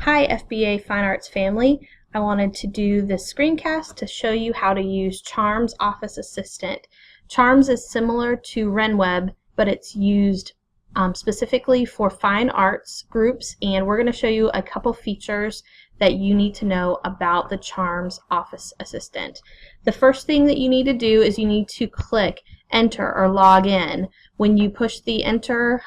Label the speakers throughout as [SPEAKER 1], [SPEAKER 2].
[SPEAKER 1] Hi FBA Fine Arts family. I wanted to do this screencast to show you how to use Charms Office Assistant. Charms is similar to RenWeb, but it's used specifically for fine arts groups, and we're going to show you a couple features that you need to know about the Charms Office Assistant. The first thing that you need to do is you need to click enter or log in. When you push the enter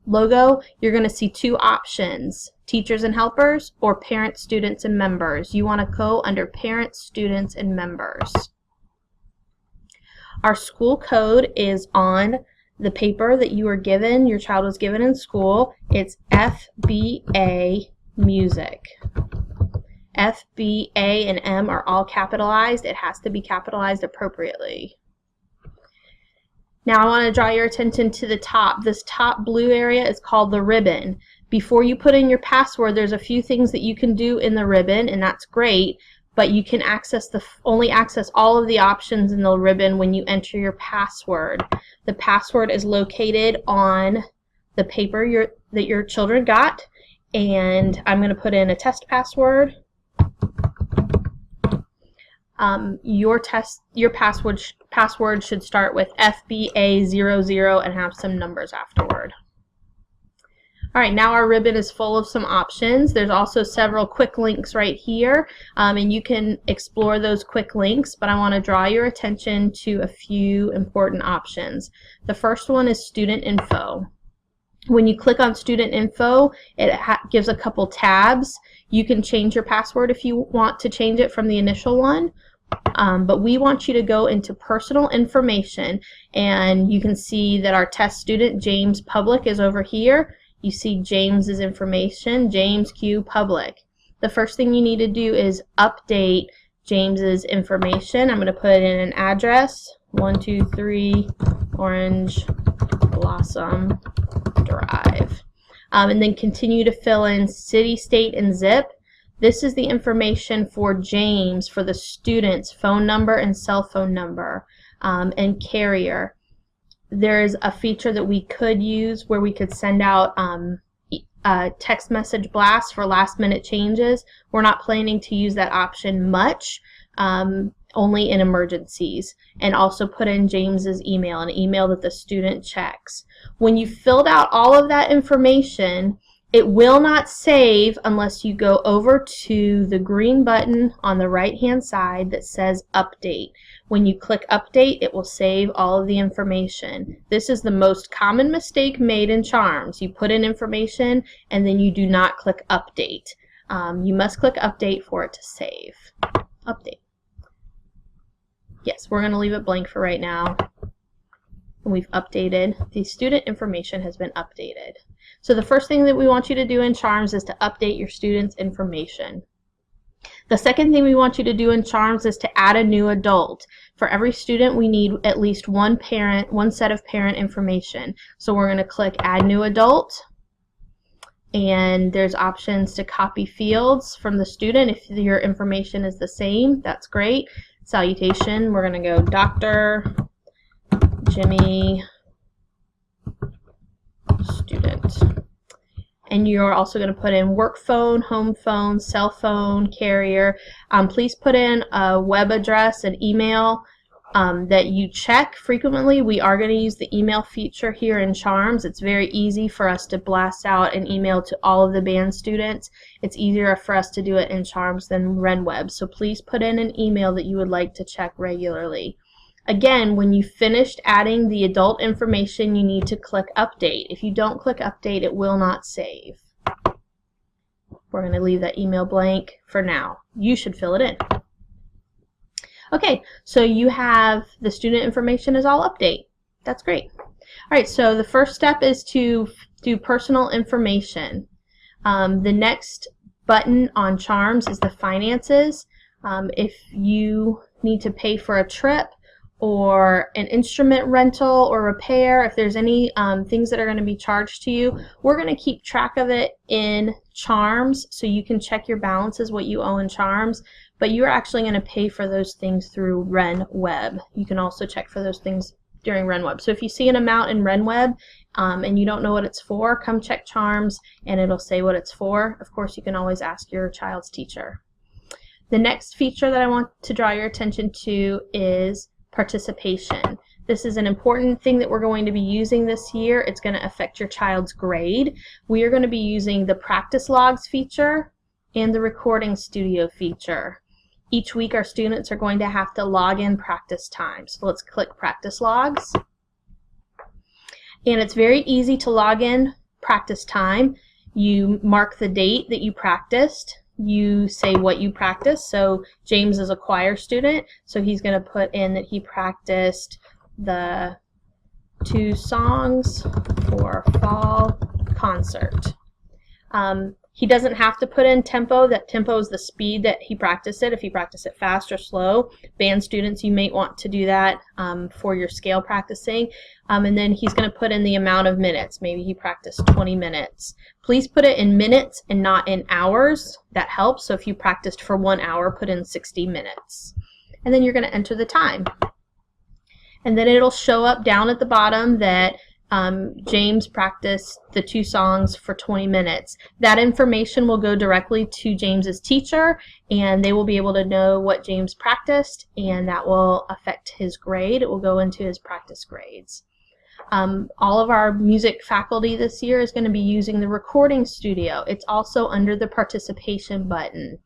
[SPEAKER 1] logo, you're going to see two options: teachers and helpers or parents, students, and members. You want to go under parents, students, and members. Our school code is on the paper that you were given, your child was given in school. It's FBA Music. FBA and M are all capitalized. It has to be capitalized appropriately. Now I want to draw your attention to the top. This top blue area is called the ribbon. Before you put in your password, there's a few things that you can do in the ribbon, and that's great, but you can only access all of the options in the ribbon when you enter your password. The password is located on the paper that your children got, and I'm going to put in a test password. Your password should start with FBA00 and have some numbers afterward. Alright, now our ribbon is full of some options. There's also several quick links right here, and you can explore those quick links, but I want to draw your attention to a few important options. The first one is student info. When you click on student info, it gives a couple tabs. You can change your password if you want to change it from the initial one. But we want you to go into personal information, and you can see that our test student, James Public, is over here. You see James's information, James Q Public. The first thing you need to do is update James's information. I'm going to put in an address, 123 Orange Blossom Drive. And then continue to fill in city, state, and zip. This is the information for James, for the student's phone number and cell phone number, and carrier. There's a feature that we could use where we could send out a text message blast for last minute changes. We're not planning to use that option much, only in emergencies. And also put in James's email, an email that the student checks. When you filled out all of that information, it will not save unless you go over to the green button on the right hand side that says update. When you click update, it will save all of the information. This is the most common mistake made in Charms. You put in information and then you do not click update. You must click update for it to save. Update. Yes, we're going to leave it blank for right now. And we've updated. The student information has been updated. So the first thing that we want you to do in Charms is to update your students' information. The second thing we want you to do in Charms is to add a new adult. For every student, we need at least one set of parent information. So we're going to click Add New Adult, and there's options to copy fields from the student. If your information is the same, that's great. Salutation, we're going to go Dr. Jimmy Student. And you're also going to put in work phone, home phone, cell phone, carrier. Please put in a web address and email that you check frequently. We are going to use the email feature here in Charms. It's very easy for us to blast out an email to all of the band students. It's easier for us to do it in Charms than RenWeb. So please put in an email that you would like to check regularly. Again, when you finished adding the adult information, you need to click update. If you don't click update, it will not save. We're going to leave that email blank for now. You should fill it in. Okay, so you have the student information is all update. That's great. All right, so the first step is to do personal information. The next button on Charms is the finances. If you need to pay for a trip, or an instrument rental or repair, if there's any things that are going to be charged to you, we're going to keep track of it in Charms so you can check your balances, what you owe in Charms, but you're actually going to pay for those things through RenWeb. You can also check for those things during RenWeb. So if you see an amount in RenWeb and you don't know what it's for, come check Charms and it'll say what it's for. Of course, you can always ask your child's teacher. The next feature that I want to draw your attention to is participation. This is an important thing that we're going to be using this year. It's going to affect your child's grade. We are going to be using the practice logs feature and the recording studio feature. Each week our students are going to have to log in practice time. So let's click practice logs. And it's very easy to log in practice time. You mark the date that you practiced. You say what you practiced. So James is a choir student, so he's going to put in that he practiced the 2 songs for fall concert. He doesn't have to put in tempo. That tempo is the speed that he practiced it. If he practiced it fast or slow. Band students, you may want to do that for your scale practicing. And then he's going to put in the amount of minutes. Maybe he practiced 20 minutes. Please put it in minutes and not in hours. That helps. So if you practiced for 1 hour, put in 60 minutes. And then you're going to enter the time. And then it'll show up down at the bottom that James practiced the 2 songs for 20 minutes. That information will go directly to James's teacher, and they will be able to know what James practiced, and that will affect his grade. It will go into his practice grades. All of our music faculty this year is going to be using the recording studio. It's also under the participation button.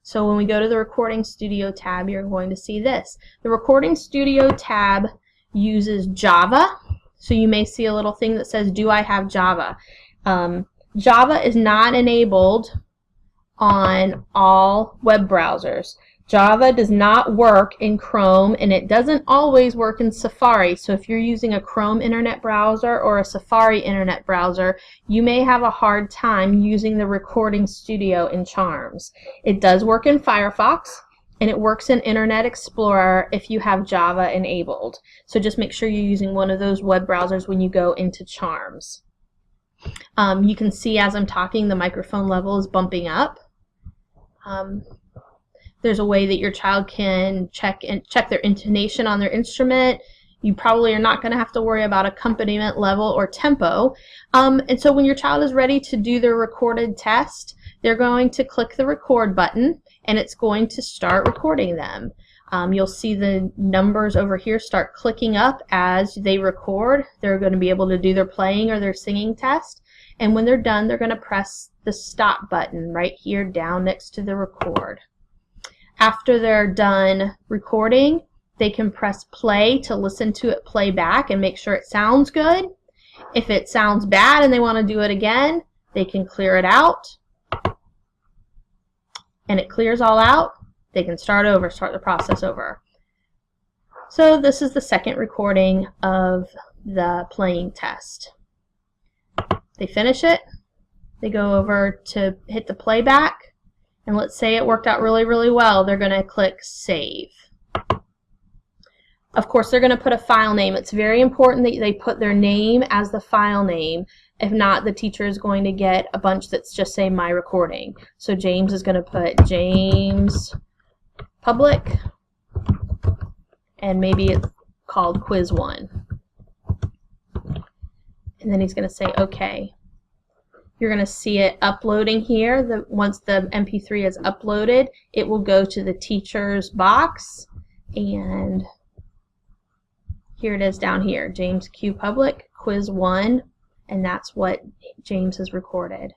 [SPEAKER 1] So when we go to the recording studio tab, you're going to see this. The recording studio tab uses Java. So you may see a little thing that says, do I have Java? Java is not enabled on all web browsers. Java does not work in Chrome, and it doesn't always work in Safari. So if you're using a Chrome internet browser or a Safari internet browser, you may have a hard time using the recording studio in Charms. It does work in Firefox, and it works in Internet Explorer if you have Java enabled. So just make sure you're using one of those web browsers when you go into Charms. You can see as I'm talking, the microphone level is bumping up. There's a way that your child can check their intonation on their instrument. You probably are not going to have to worry about accompaniment level or tempo. And so when your child is ready to do their recorded test, they're going to click the record button, and it's going to start recording them. You'll see the numbers over here start clicking up as they record. They're going to be able to do their playing or their singing test. And when they're done, they're going to press the stop button right here down next to the record. After they're done recording, they can press play to listen to it play back and make sure it sounds good. If it sounds bad and they want to do it again, they can clear it out. And it clears all out. They can start the process over. So this is the second recording of the playing test. They finish it. They go over to hit the playback. And let's say it worked out really, really well. They're going to click Save. Of course, they're going to put a file name. It's very important that they put their name as the file name. If not, the teacher is going to get a bunch that's just say My Recording. So James is going to put James Public, and maybe it's called Quiz 1. And then he's going to say OK. You're going to see it uploading here. Once the MP3 is uploaded, it will go to the teacher's box, and here it is down here, James Q Public, Quiz 1, and that's what James has recorded.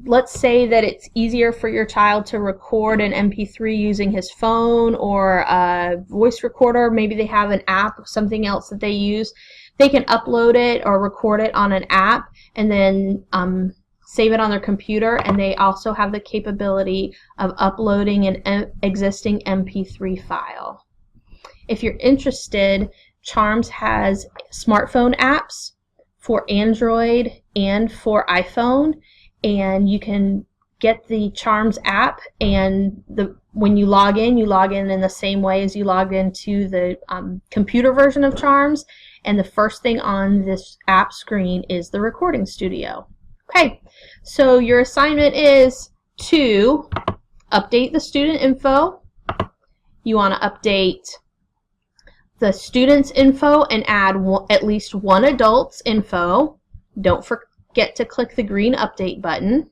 [SPEAKER 1] Let's say that it's easier for your child to record an MP3 using his phone or a voice recorder. Maybe they have an app, something else that they use. They can upload it or record it on an app and then save it on their computer, and they also have the capability of uploading an existing MP3 file. If you're interested, Charms has smartphone apps for Android and for iPhone, and you can get the Charms app, and when you log in in the same way as you logged into the computer version of Charms, and the first thing on this app screen is the recording studio. Okay, so your assignment is to update the student info. You want to update the student's info and add at least one adult's info. Don't forget to click the green update button.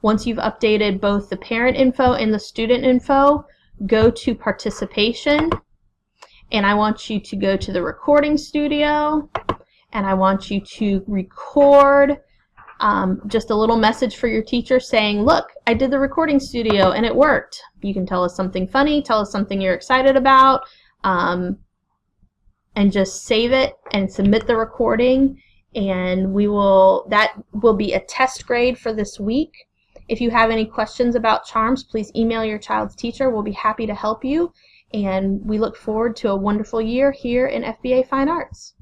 [SPEAKER 1] Once you've updated both the parent info and the student info, go to participation, and I want you to go to the recording studio, and I want you to record just a little message for your teacher saying, look, I did the recording studio and it worked. You can tell us something funny, tell us something you're excited about, and just save it and submit the recording, and that will be a test grade for this week. If you have any questions about charms, please email your child's teacher. We'll be happy to help you, and we look forward to a wonderful year here in FBA Fine Arts.